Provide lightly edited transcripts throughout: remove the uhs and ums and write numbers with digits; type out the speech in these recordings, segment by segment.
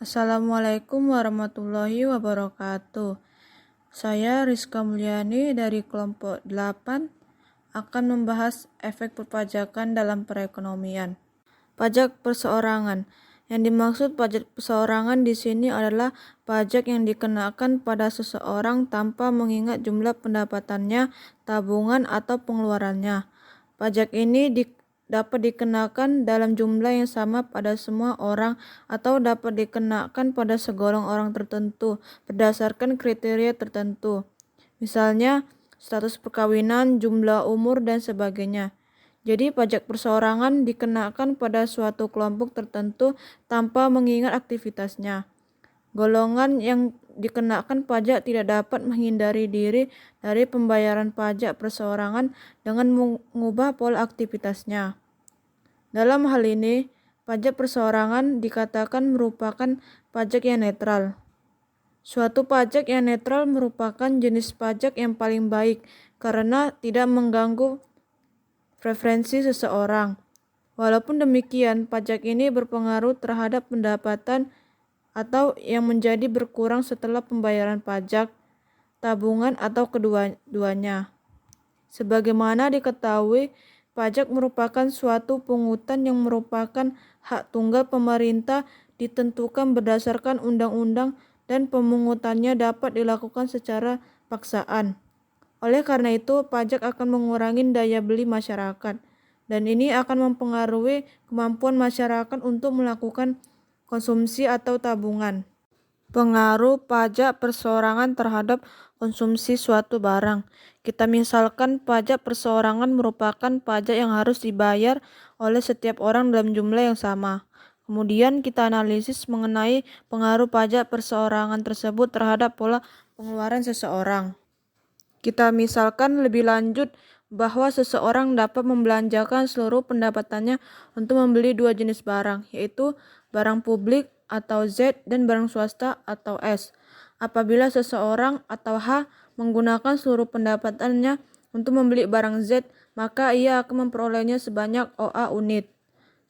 Assalamualaikum warahmatullahi wabarakatuh. Saya Rizka Mulyani dari kelompok 8 akan membahas efek perpajakan dalam perekonomian. Pajak perseorangan. Yang dimaksud pajak perseorangan di sini adalah pajak yang dikenakan pada seseorang tanpa mengingat jumlah pendapatannya, tabungan atau pengeluarannya. Pajak ini dapat dikenakan dalam jumlah yang sama pada semua orang atau dapat dikenakan pada segolong orang tertentu berdasarkan kriteria tertentu. Misalnya, status perkawinan, jumlah umur, dan sebagainya. Jadi pajak perseorangan dikenakan pada suatu kelompok tertentu tanpa mengingat aktivitasnya. Golongan yang dikenakan pajak tidak dapat menghindari diri dari pembayaran pajak perseorangan dengan mengubah pola aktivitasnya. Dalam hal ini, pajak perseorangan dikatakan merupakan pajak yang netral. Suatu pajak yang netral merupakan jenis pajak yang paling baik karena tidak mengganggu preferensi seseorang. Walaupun demikian, pajak ini berpengaruh terhadap pendapatan atau yang menjadi berkurang setelah pembayaran pajak, tabungan, atau kedua-duanya. Sebagaimana diketahui, pajak merupakan suatu pungutan yang merupakan hak tunggal pemerintah ditentukan berdasarkan undang-undang dan pemungutannya dapat dilakukan secara paksaan. Oleh karena itu, pajak akan mengurangi daya beli masyarakat, dan ini akan mempengaruhi kemampuan masyarakat untuk melakukan konsumsi atau tabungan. Pengaruh pajak perseorangan terhadap konsumsi suatu barang. Kita misalkan pajak perseorangan merupakan pajak yang harus dibayar oleh setiap orang dalam jumlah yang sama. Kemudian kita analisis mengenai pengaruh pajak perseorangan tersebut terhadap pola pengeluaran seseorang. Kita misalkan lebih lanjut bahwa seseorang dapat membelanjakan seluruh pendapatannya untuk membeli dua jenis barang, yaitu barang publik atau Z dan barang swasta atau S. Apabila seseorang atau H menggunakan seluruh pendapatannya untuk membeli barang Z, maka ia akan memperolehnya sebanyak OA unit.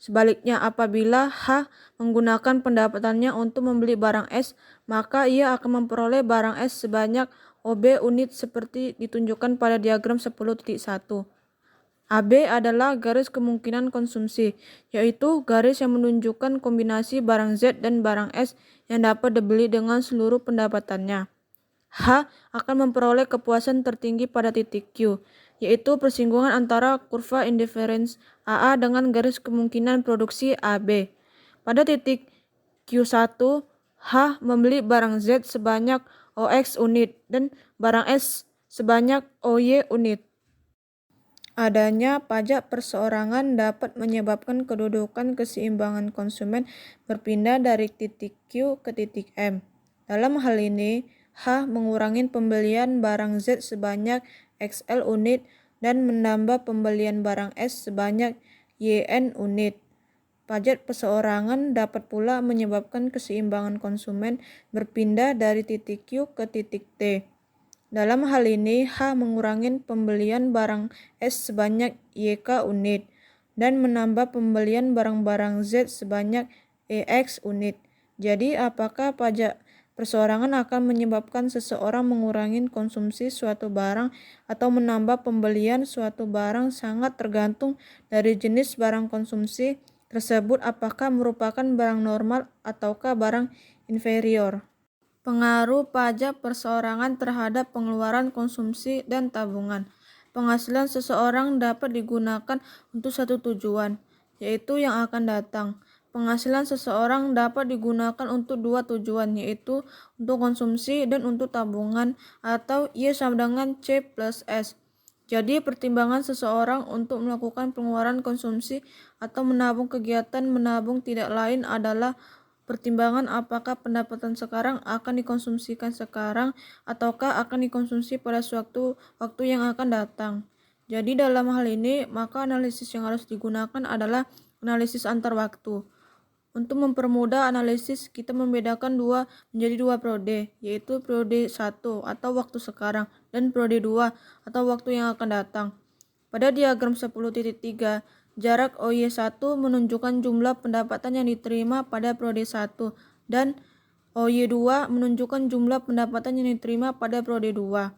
Sebaliknya, apabila H menggunakan pendapatannya untuk membeli barang S, maka ia akan memperoleh barang S sebanyak OB unit seperti ditunjukkan pada diagram 10.1. AB adalah garis kemungkinan konsumsi, yaitu garis yang menunjukkan kombinasi barang Z dan barang S yang dapat dibeli dengan seluruh pendapatannya. H akan memperoleh kepuasan tertinggi pada titik Q, yaitu persinggungan antara kurva indiferens AA dengan garis kemungkinan produksi AB. Pada titik Q1, H membeli barang Z sebanyak OX unit dan barang S sebanyak OY unit. Adanya pajak perseorangan dapat menyebabkan kedudukan keseimbangan konsumen berpindah dari titik Q ke titik M. Dalam hal ini, H mengurangi pembelian barang Z sebanyak XL unit dan menambah pembelian barang S sebanyak YN unit. Pajak perseorangan dapat pula menyebabkan keseimbangan konsumen berpindah dari titik Q ke titik T. Dalam hal ini, H mengurangi pembelian barang S sebanyak YK unit dan menambah pembelian barang-barang Z sebanyak EX unit. Jadi, apakah pajak perseorangan akan menyebabkan seseorang mengurangi konsumsi suatu barang atau menambah pembelian suatu barang sangat tergantung dari jenis barang konsumsi tersebut, apakah merupakan barang normal ataukah barang inferior. Pengaruh pajak perseorangan terhadap pengeluaran konsumsi dan tabungan. Penghasilan seseorang dapat digunakan untuk satu tujuan, yaitu yang akan datang. Penghasilan seseorang dapat digunakan untuk dua tujuan, yaitu untuk konsumsi dan untuk tabungan, atau Y sama dengan C plus S. Jadi pertimbangan seseorang untuk melakukan pengeluaran konsumsi atau menabung kegiatan menabung tidak lain adalah pertimbangan apakah pendapatan sekarang akan dikonsumsikan sekarang ataukah akan dikonsumsi pada suatu waktu yang akan datang. Jadi dalam hal ini, maka analisis yang harus digunakan adalah analisis antar waktu. Untuk mempermudah analisis, kita membedakan menjadi dua periode, yaitu periode 1 atau waktu sekarang dan periode 2 atau waktu yang akan datang. Pada diagram 10.3, jarak OY1 menunjukkan jumlah pendapatan yang diterima pada periode 1 dan OY2 menunjukkan jumlah pendapatan yang diterima pada periode 2.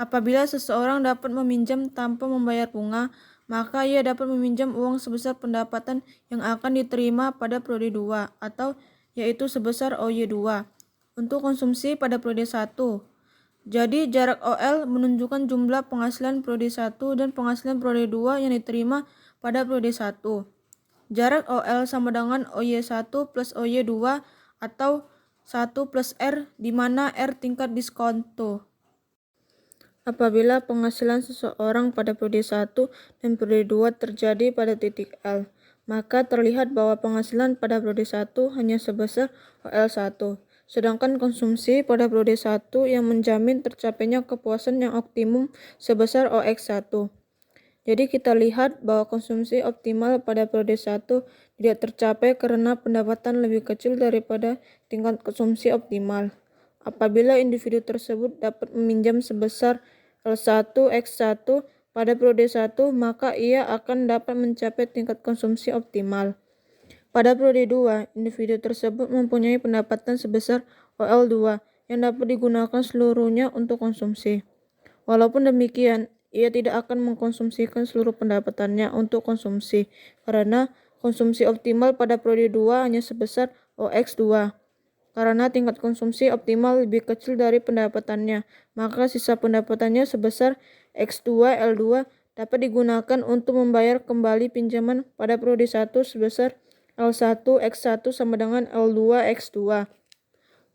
Apabila seseorang dapat meminjam tanpa membayar bunga, maka ia dapat meminjam uang sebesar pendapatan yang akan diterima pada periode 2 atau yaitu sebesar OY2 untuk konsumsi pada periode 1. Jadi jarak OL menunjukkan jumlah penghasilan periode 1 dan penghasilan periode 2 yang diterima pada periode 1. Jarak OL sama dengan OY1 plus OY2 atau 1 plus R, di mana R tingkat diskonto. Apabila penghasilan seseorang pada periode 1 dan periode 2 terjadi pada titik L, maka terlihat bahwa penghasilan pada periode 1 hanya sebesar OL1, sedangkan konsumsi pada periode 1 yang menjamin tercapainya kepuasan yang optimum sebesar OX1. Jadi kita lihat bahwa konsumsi optimal pada periode 1 tidak tercapai karena pendapatan lebih kecil daripada tingkat konsumsi optimal. Apabila individu tersebut dapat meminjam sebesar L1X1 pada periode 1, maka ia akan dapat mencapai tingkat konsumsi optimal. Pada periode 2, individu tersebut mempunyai pendapatan sebesar OL2 yang dapat digunakan seluruhnya untuk konsumsi. Walaupun demikian, ia tidak akan mengkonsumsikan seluruh pendapatannya untuk konsumsi karena konsumsi optimal pada periode 2 hanya sebesar OX2. Karena tingkat konsumsi optimal lebih kecil dari pendapatannya, maka sisa pendapatannya sebesar X2L2 dapat digunakan untuk membayar kembali pinjaman pada periode 1 sebesar L1X1 sama dengan L2X2.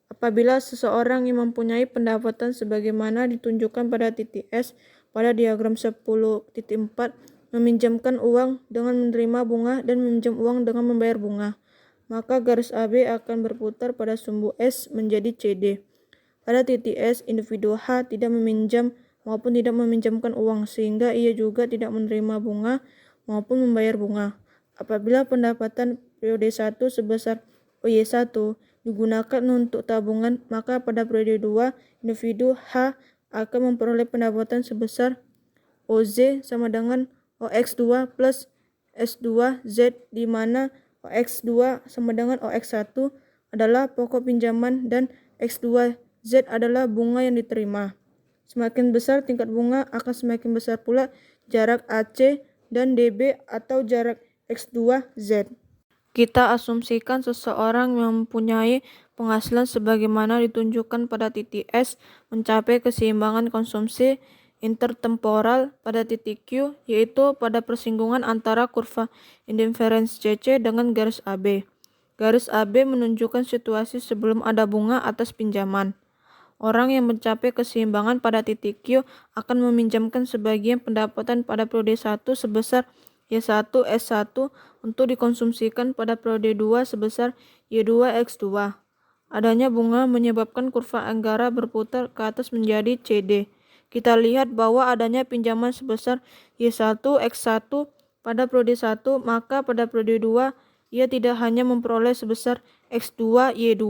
Apabila seseorang yang mempunyai pendapatan sebagaimana ditunjukkan pada titik S pada diagram 10.4 meminjamkan uang dengan menerima bunga dan meminjam uang dengan membayar bunga, maka garis AB akan berputar pada sumbu S menjadi CD. Pada titik S, individu H tidak meminjam maupun tidak meminjamkan uang, sehingga ia juga tidak menerima bunga maupun membayar bunga. Apabila pendapatan periode 1 sebesar OY1 digunakan untuk tabungan, maka pada periode 2, individu H akan memperoleh pendapatan sebesar OZ sama dengan OX2 plus S2Z, di mana OX2 sama dengan OX1 adalah pokok pinjaman dan X2Z adalah bunga yang diterima. Semakin besar tingkat bunga, akan semakin besar pula jarak AC dan DB atau jarak X2Z. Kita asumsikan seseorang yang mempunyai penghasilan sebagaimana ditunjukkan pada titik S mencapai keseimbangan konsumsi intertemporal pada titik Q, yaitu pada persinggungan antara kurva indiferens CC dengan garis AB. Garis AB menunjukkan situasi sebelum ada bunga atas pinjaman. Orang yang mencapai keseimbangan pada titik Q akan meminjamkan sebagian pendapatan pada periode 1 sebesar Y1S1 untuk dikonsumsikan pada periode 2 sebesar Y2X2. Adanya bunga menyebabkan kurva Anggara berputar ke atas menjadi CD. Kita lihat bahwa adanya pinjaman sebesar Y1X1 pada periode 1, maka pada periode 2 ia tidak hanya memperoleh sebesar X2Y2,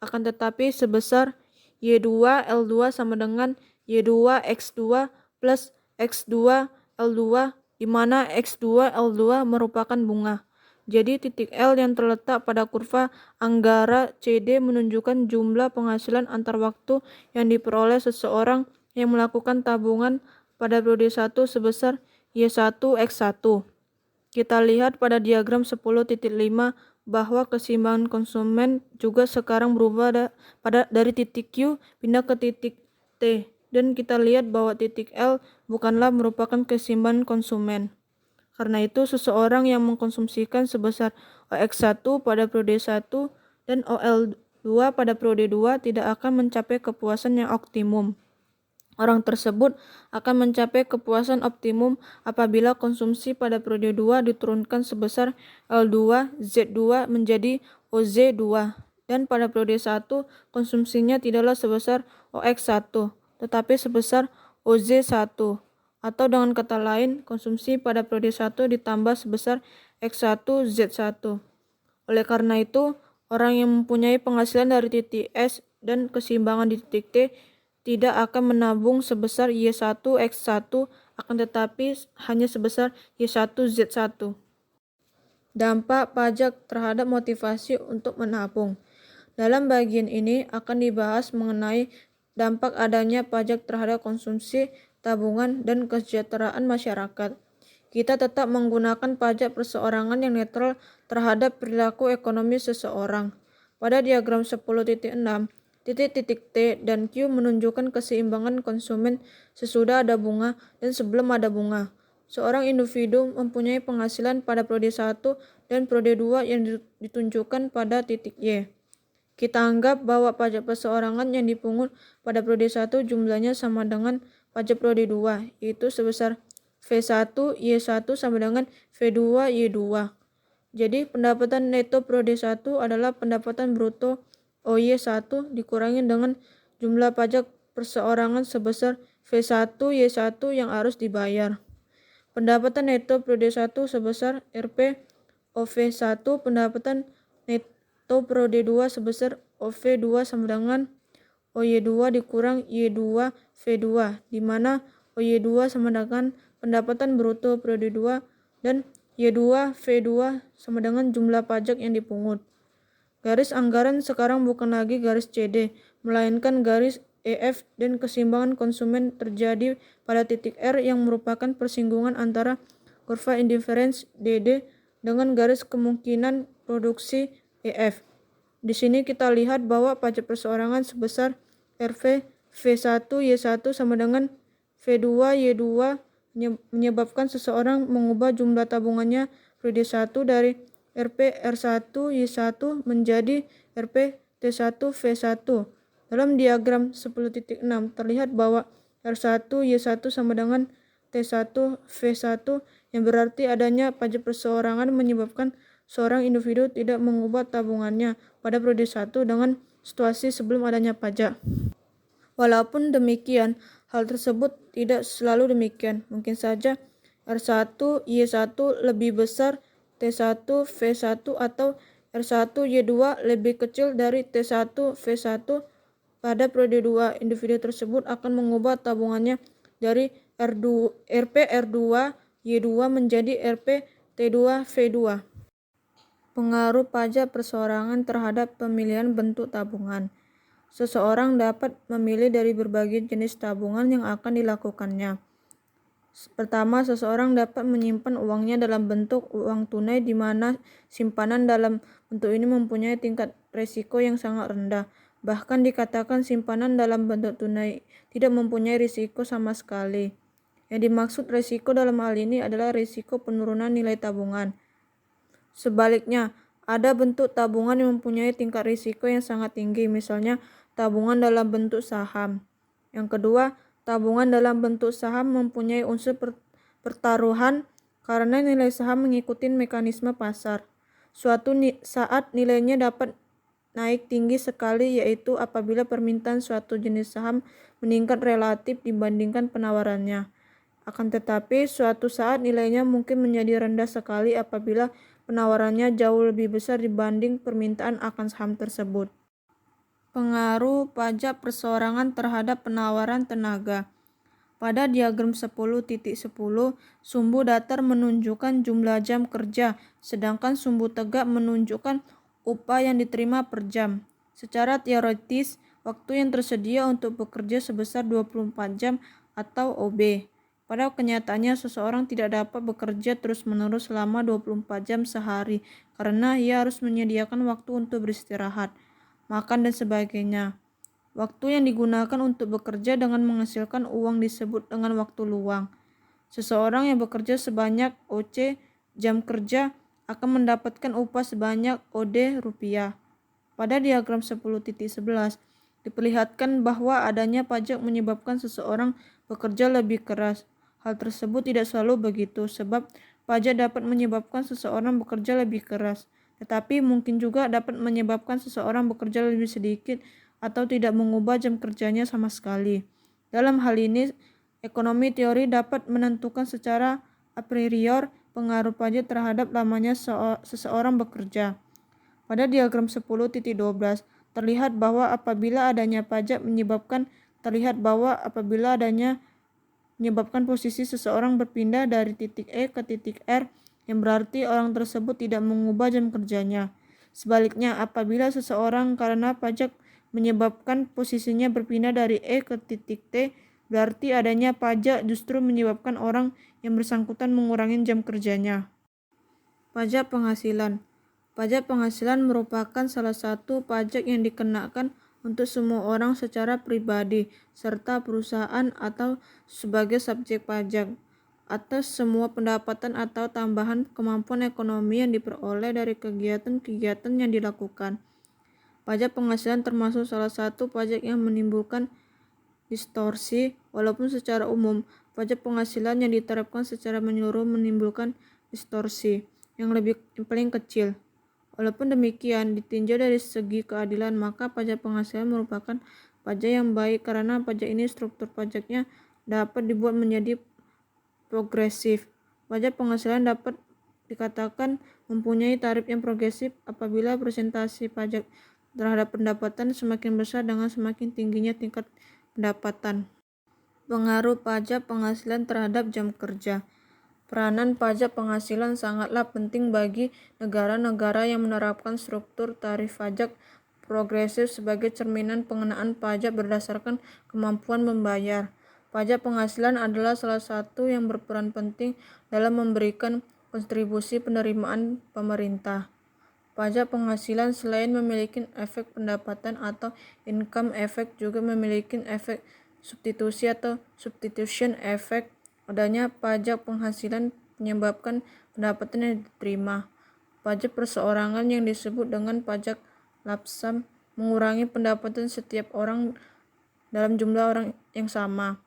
akan tetapi sebesar Y2L2 sama dengan Y2X2 plus X2L2, di mana X2L2 merupakan bunga. Jadi titik L yang terletak pada kurva Anggara CD menunjukkan jumlah penghasilan antar waktu yang diperoleh seseorang yang melakukan tabungan pada periode 1 sebesar Y1X1. Kita lihat pada diagram 10.5 bahwa keseimbangan konsumen juga sekarang berubah dari titik Q pindah ke titik T, dan kita lihat bahwa titik L bukanlah merupakan keseimbangan konsumen. Karena itu seseorang yang mengkonsumsikan sebesar OX1 pada periode 1 dan OL2 pada periode 2 tidak akan mencapai kepuasan yang optimum. Orang tersebut akan mencapai kepuasan optimum apabila konsumsi pada periode 2 diturunkan sebesar L2Z2 menjadi OZ2, dan pada periode 1 konsumsinya tidaklah sebesar OX1 tetapi sebesar OZ1, atau dengan kata lain konsumsi pada periode 1 ditambah sebesar X1Z1. Oleh karena itu, orang yang mempunyai penghasilan dari titik S dan keseimbangan di titik T tidak akan menabung sebesar Y1X1, akan tetapi hanya sebesar Y1Z1. Dampak pajak terhadap motivasi untuk menabung. Dalam bagian ini akan dibahas mengenai dampak adanya pajak terhadap konsumsi, tabungan, dan kesejahteraan masyarakat. Kita tetap menggunakan pajak perseorangan yang netral terhadap perilaku ekonomi seseorang. Pada diagram 10.6, titik-titik T dan Q menunjukkan keseimbangan konsumen sesudah ada bunga dan sebelum ada bunga. Seorang individu mempunyai penghasilan pada periode 1 dan periode 2 yang ditunjukkan pada titik Y. Kita anggap bahwa pajak perseorangan yang dipungut pada periode 1 jumlahnya sama dengan pajak periode 2, yaitu sebesar V1 Y1 sama dengan V2 Y2. Jadi pendapatan neto periode 1 adalah pendapatan bruto OY1 dikurangi dengan jumlah pajak perseorangan sebesar V1 Y1 yang harus dibayar. Pendapatan neto periode 1 sebesar Rp OV1, pendapatan neto periode 2 sebesar OV2 sama dengan OY2 dikurang Y2 V2, di mana OY2 sama dengan pendapatan bruto periode 2 dan Y2 V2 sama dengan jumlah pajak yang dipungut. Garis anggaran sekarang bukan lagi garis CD, melainkan garis EF, dan keseimbangan konsumen terjadi pada titik R yang merupakan persinggungan antara kurva indifference DD dengan garis kemungkinan produksi EF. Di sini kita lihat bahwa pajak perseorangan sebesar RV V1 Y1 sama dengan V2 Y2 menyebabkan seseorang mengubah jumlah tabungannya periode 1 dari Rp R1 Y1 menjadi Rp T1 V1. Dalam diagram 10.6 terlihat bahwa R1 Y1 sama dengan T1 V1 yang berarti adanya pajak perseorangan menyebabkan seorang individu tidak mengubah tabungannya pada periode 1 dengan situasi sebelum adanya pajak. Walaupun demikian, hal tersebut tidak selalu demikian. Mungkin saja R1 Y1 lebih besar T1 V1 atau R1 Y2 lebih kecil dari T1 V1. Pada periode 2, individu tersebut akan mengubah tabungannya dari Rp R2 Y2 menjadi Rp T2 V2. Pengaruh pajak perseorangan terhadap pemilihan bentuk tabungan. Seseorang dapat memilih dari berbagai jenis tabungan yang akan dilakukannya. Pertama, seseorang dapat menyimpan uangnya dalam bentuk uang tunai di mana simpanan dalam bentuk ini mempunyai tingkat risiko yang sangat rendah. Bahkan dikatakan simpanan dalam bentuk tunai tidak mempunyai risiko sama sekali. Yang dimaksud risiko dalam hal ini adalah risiko penurunan nilai tabungan. Sebaliknya, ada bentuk tabungan yang mempunyai tingkat risiko yang sangat tinggi, misalnya tabungan dalam bentuk saham. Yang kedua, tabungan dalam bentuk saham mempunyai unsur pertaruhan karena nilai saham mengikuti mekanisme pasar. Suatu saat nilainya dapat naik tinggi sekali, yaitu apabila permintaan suatu jenis saham meningkat relatif dibandingkan penawarannya. Akan tetapi, suatu saat nilainya mungkin menjadi rendah sekali apabila penawarannya jauh lebih besar dibanding permintaan akan saham tersebut. Pengaruh pajak perseorangan terhadap penawaran tenaga. Pada diagram 10.10, sumbu datar menunjukkan jumlah jam kerja, sedangkan sumbu tegak menunjukkan upah yang diterima per jam. Secara teoritis, waktu yang tersedia untuk bekerja sebesar 24 jam atau OB. Pada kenyataannya, seseorang tidak dapat bekerja terus-menerus selama 24 jam sehari karena ia harus menyediakan waktu untuk beristirahat, makan, dan sebagainya. Waktu yang digunakan untuk bekerja dengan menghasilkan uang disebut dengan waktu luang. Seseorang yang bekerja sebanyak OC jam kerja akan mendapatkan upah sebanyak OD rupiah. Pada diagram 10.11 diperlihatkan bahwa adanya pajak menyebabkan seseorang bekerja lebih keras. Hal tersebut tidak selalu begitu, sebab pajak dapat menyebabkan seseorang bekerja lebih keras, tetapi mungkin juga dapat menyebabkan seseorang bekerja lebih sedikit atau tidak mengubah jam kerjanya sama sekali. Dalam hal ini, ekonomi teori dapat menentukan secara a priori pengaruh pajak terhadap lamanya seseorang bekerja. Pada diagram 10.12 terlihat bahwa apabila adanya pajak menyebabkan posisi seseorang berpindah dari titik E ke titik R, yang berarti orang tersebut tidak mengubah jam kerjanya. Sebaliknya, apabila seseorang karena pajak menyebabkan posisinya berpindah dari E ke titik T, berarti adanya pajak justru menyebabkan orang yang bersangkutan mengurangi jam kerjanya. Pajak penghasilan. Pajak penghasilan merupakan salah satu pajak yang dikenakan untuk semua orang secara pribadi, serta perusahaan atau sebagai subjek pajak, atas semua pendapatan atau tambahan kemampuan ekonomi yang diperoleh dari kegiatan-kegiatan yang dilakukan. Pajak penghasilan termasuk salah satu pajak yang menimbulkan distorsi, walaupun secara umum, pajak penghasilan yang diterapkan secara menyeluruh menimbulkan distorsi yang paling kecil. Walaupun demikian, ditinjau dari segi keadilan, maka pajak penghasilan merupakan pajak yang baik karena pajak ini struktur pajaknya dapat dibuat menjadi progresif. Pajak penghasilan dapat dikatakan mempunyai tarif yang progresif apabila persentase pajak terhadap pendapatan semakin besar dengan semakin tingginya tingkat pendapatan. Pengaruh pajak penghasilan terhadap jam kerja. Peranan pajak penghasilan sangatlah penting bagi negara-negara yang menerapkan struktur tarif pajak progresif sebagai cerminan pengenaan pajak berdasarkan kemampuan membayar. Pajak penghasilan adalah salah satu yang berperan penting dalam memberikan kontribusi penerimaan pemerintah. Pajak penghasilan selain memiliki efek pendapatan atau income effect juga memiliki efek substitusi atau substitution effect. Adanya pajak penghasilan menyebabkan pendapatan yang diterima. Pajak perseorangan yang disebut dengan pajak lapsam mengurangi pendapatan setiap orang dalam jumlah orang yang sama.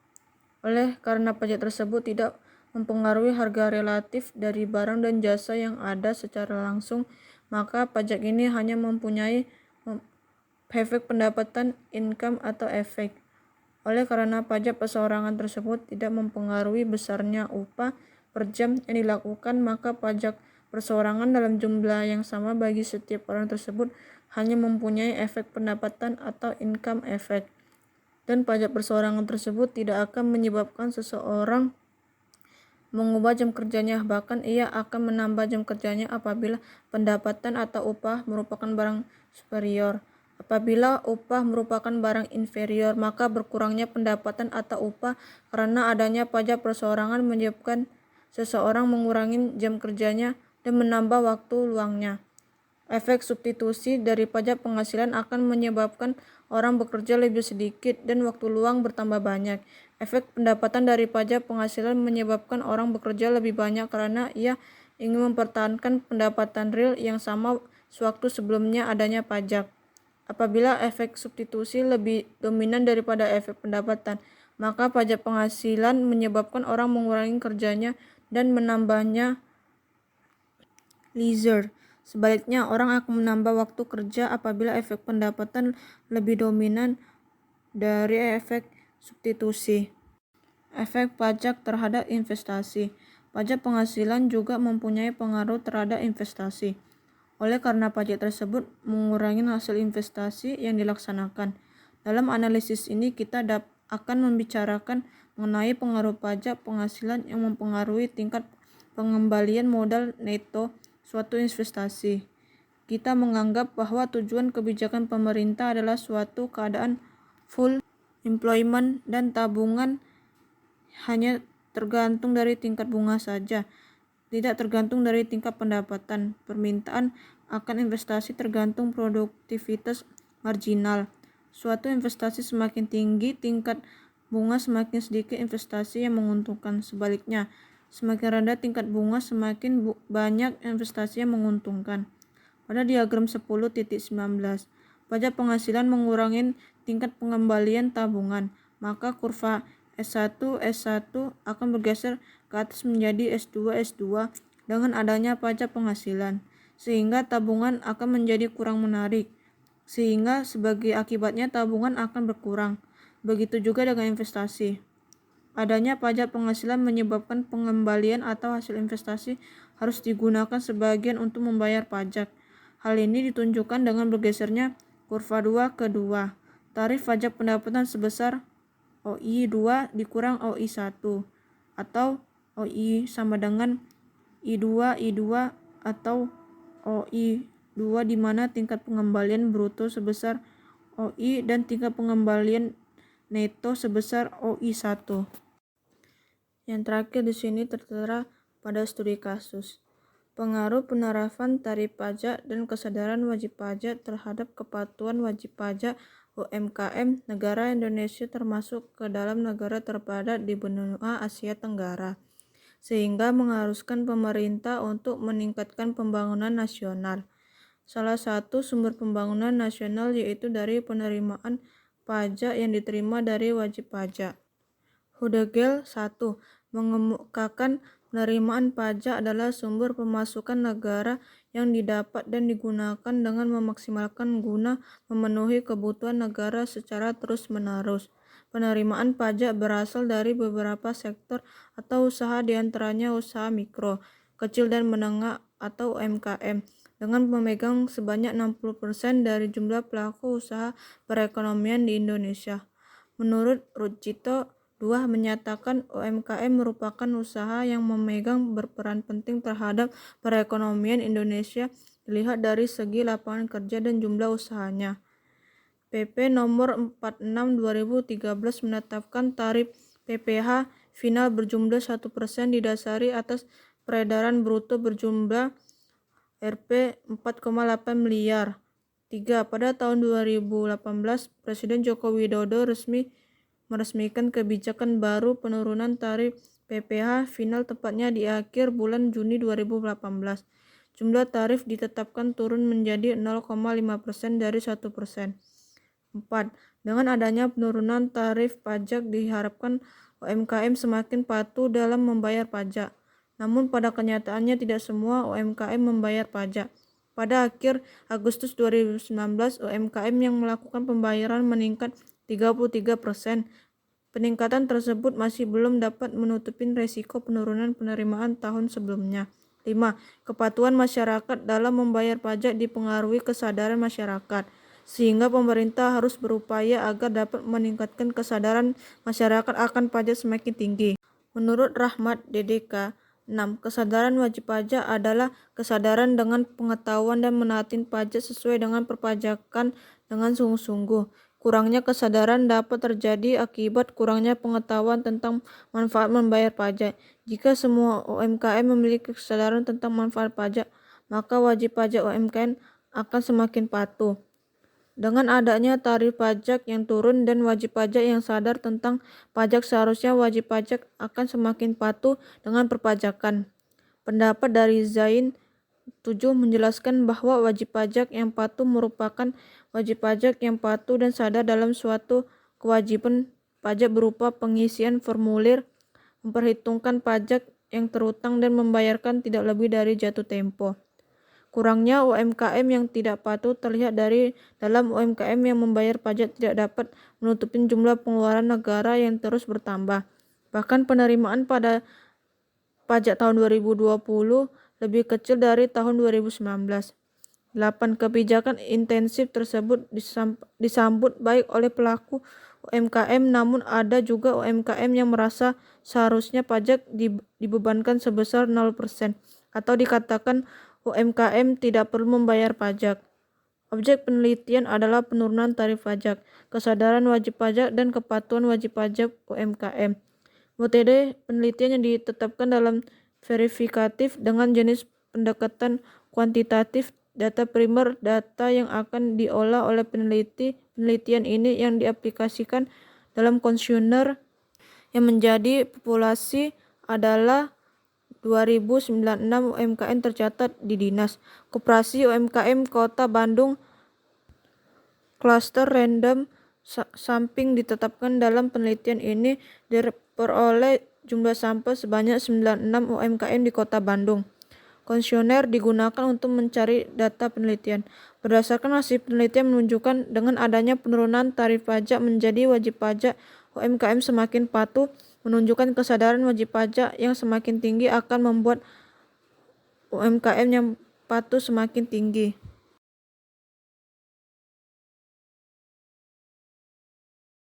Oleh karena pajak tersebut tidak mempengaruhi harga relatif dari barang dan jasa yang ada secara langsung, maka pajak ini hanya mempunyai efek pendapatan income atau efek. Oleh karena pajak perseorangan tersebut tidak mempengaruhi besarnya upah per jam yang dilakukan, maka pajak perseorangan dalam jumlah yang sama bagi setiap orang tersebut hanya mempunyai efek pendapatan atau income effect. Dan pajak perseorangan tersebut tidak akan menyebabkan seseorang mengubah jam kerjanya, bahkan ia akan menambah jam kerjanya apabila pendapatan atau upah merupakan barang superior. Apabila upah merupakan barang inferior, maka berkurangnya pendapatan atau upah karena adanya pajak perseorangan menyebabkan seseorang mengurangi jam kerjanya dan menambah waktu luangnya. Efek substitusi dari pajak penghasilan akan menyebabkan orang bekerja lebih sedikit dan waktu luang bertambah banyak. Efek pendapatan dari pajak penghasilan menyebabkan orang bekerja lebih banyak karena ia ingin mempertahankan pendapatan real yang sama sewaktu sebelumnya adanya pajak. Apabila efek substitusi lebih dominan daripada efek pendapatan, maka pajak penghasilan menyebabkan orang mengurangi kerjanya dan menambahnya leisure. Sebaliknya, orang akan menambah waktu kerja apabila efek pendapatan lebih dominan dari efek substitusi. Efek pajak terhadap investasi. Pajak penghasilan juga mempunyai pengaruh terhadap investasi. Oleh karena pajak tersebut mengurangi hasil investasi yang dilaksanakan. Dalam analisis ini kita akan membicarakan mengenai pengaruh pajak penghasilan yang mempengaruhi tingkat pengembalian modal neto suatu investasi. Kita menganggap bahwa tujuan kebijakan pemerintah adalah suatu keadaan full employment dan tabungan hanya tergantung dari tingkat bunga saja, tidak tergantung dari tingkat pendapatan. Permintaan akan investasi tergantung produktivitas marginal. Suatu investasi semakin tinggi tingkat bunga, semakin sedikit investasi yang menguntungkan. Sebaliknya, semakin rendah tingkat bunga, semakin banyak investasi yang menguntungkan. Pada diagram 10.19, pajak penghasilan mengurangi tingkat pengembalian tabungan, maka kurva S1 akan bergeser ke atas menjadi S2 dengan adanya pajak penghasilan, sehingga tabungan akan menjadi kurang menarik, sehingga sebagai akibatnya tabungan akan berkurang. Begitu juga dengan investasi. Adanya pajak penghasilan menyebabkan pengembalian atau hasil investasi harus digunakan sebagian untuk membayar pajak. Hal ini ditunjukkan dengan bergesernya kurva 2 ke 2. Tarif pajak pendapatan sebesar OI 2 dikurang OI 1 atau OI sama dengan I2 atau OI 2 di mana tingkat pengembalian bruto sebesar OI dan tingkat pengembalian neto sebesar OI1. Yang terakhir di sini tertera pada studi kasus. Pengaruh penerapan tarif pajak dan kesadaran wajib pajak terhadap kepatuhan wajib pajak UMKM negara Indonesia termasuk ke dalam negara terpadat di benua Asia Tenggara, sehingga mengharuskan pemerintah untuk meningkatkan pembangunan nasional. Salah satu sumber pembangunan nasional yaitu dari penerimaan pajak yang diterima dari wajib pajak. Hudegel 1 mengemukakan penerimaan pajak adalah sumber pemasukan negara yang didapat dan digunakan dengan memaksimalkan guna memenuhi kebutuhan negara secara terus-menerus. Penerimaan pajak berasal dari beberapa sektor atau usaha, diantaranya usaha mikro, kecil dan menengah atau UMKM, dengan memegang sebanyak 60% dari jumlah pelaku usaha perekonomian di Indonesia. Menurut Rujito 2 menyatakan UMKM merupakan usaha yang memegang berperan penting terhadap perekonomian Indonesia dilihat dari segi lapangan kerja dan jumlah usahanya. PP nomor 46/2013 menetapkan tarif PPh final berjumlah 1% didasari atas peredaran bruto berjumlah Rp 4,8 miliar. 3. Pada tahun 2018, Presiden Joko Widodo meresmikan kebijakan baru penurunan tarif PPh final tepatnya di akhir bulan Juni 2018. Jumlah tarif ditetapkan turun menjadi 0,5% dari 1%. 4. Dengan adanya penurunan tarif pajak diharapkan UMKM semakin patuh dalam membayar pajak. Namun pada kenyataannya tidak semua UMKM membayar pajak. Pada akhir Agustus 2019, UMKM yang melakukan pembayaran meningkat 33%. Peningkatan tersebut masih belum dapat menutupi resiko penurunan penerimaan tahun sebelumnya. 5. Kepatuhan masyarakat dalam membayar pajak dipengaruhi kesadaran masyarakat, sehingga pemerintah harus berupaya agar dapat meningkatkan kesadaran masyarakat akan pajak semakin tinggi. Menurut Rahmat DDK, 6. Kesadaran wajib pajak adalah kesadaran dengan pengetahuan dan menaati pajak sesuai dengan perpajakan dengan sungguh-sungguh. Kurangnya kesadaran dapat terjadi akibat kurangnya pengetahuan tentang manfaat membayar pajak. Jika semua UMKM memiliki kesadaran tentang manfaat pajak, maka wajib pajak UMKM akan semakin patuh. Dengan adanya tarif pajak yang turun dan wajib pajak yang sadar tentang pajak, seharusnya wajib pajak akan semakin patuh dengan perpajakan. Pendapat dari Zain 7 menjelaskan bahwa wajib pajak yang patuh merupakan wajib pajak yang patuh dan sadar dalam suatu kewajiban pajak berupa pengisian formulir, memperhitungkan pajak yang terutang dan membayarkan tidak lebih dari jatuh tempo. Kurangnya UMKM yang tidak patuh terlihat dari dalam UMKM yang membayar pajak tidak dapat menutupi jumlah pengeluaran negara yang terus bertambah. Bahkan penerimaan pada pajak tahun 2020 lebih kecil dari tahun 2019. 8. Kebijakan intensif tersebut disambut baik oleh pelaku UMKM, namun ada juga UMKM yang merasa seharusnya pajak dibebankan sebesar 0% atau dikatakan UMKM tidak perlu membayar pajak. Objek penelitian adalah penurunan tarif pajak, kesadaran wajib pajak, dan kepatuhan wajib pajak UMKM. Metode penelitian yang ditetapkan dalam verifikatif dengan jenis pendekatan kuantitatif, data primer, data yang akan diolah oleh penelitian ini yang diaplikasikan dalam kuesioner yang menjadi populasi adalah 2096 UMKM tercatat di Dinas Koperasi UMKM Kota Bandung. Klaster random sampling ditetapkan dalam penelitian ini diperoleh jumlah sampel sebanyak 96 UMKM di Kota Bandung. Kuesioner digunakan untuk mencari data penelitian. Berdasarkan hasil penelitian menunjukkan dengan adanya penurunan tarif pajak menjadi wajib pajak, UMKM semakin patuh. Menunjukkan kesadaran wajib pajak yang semakin tinggi akan membuat UMKM yang patuh semakin tinggi.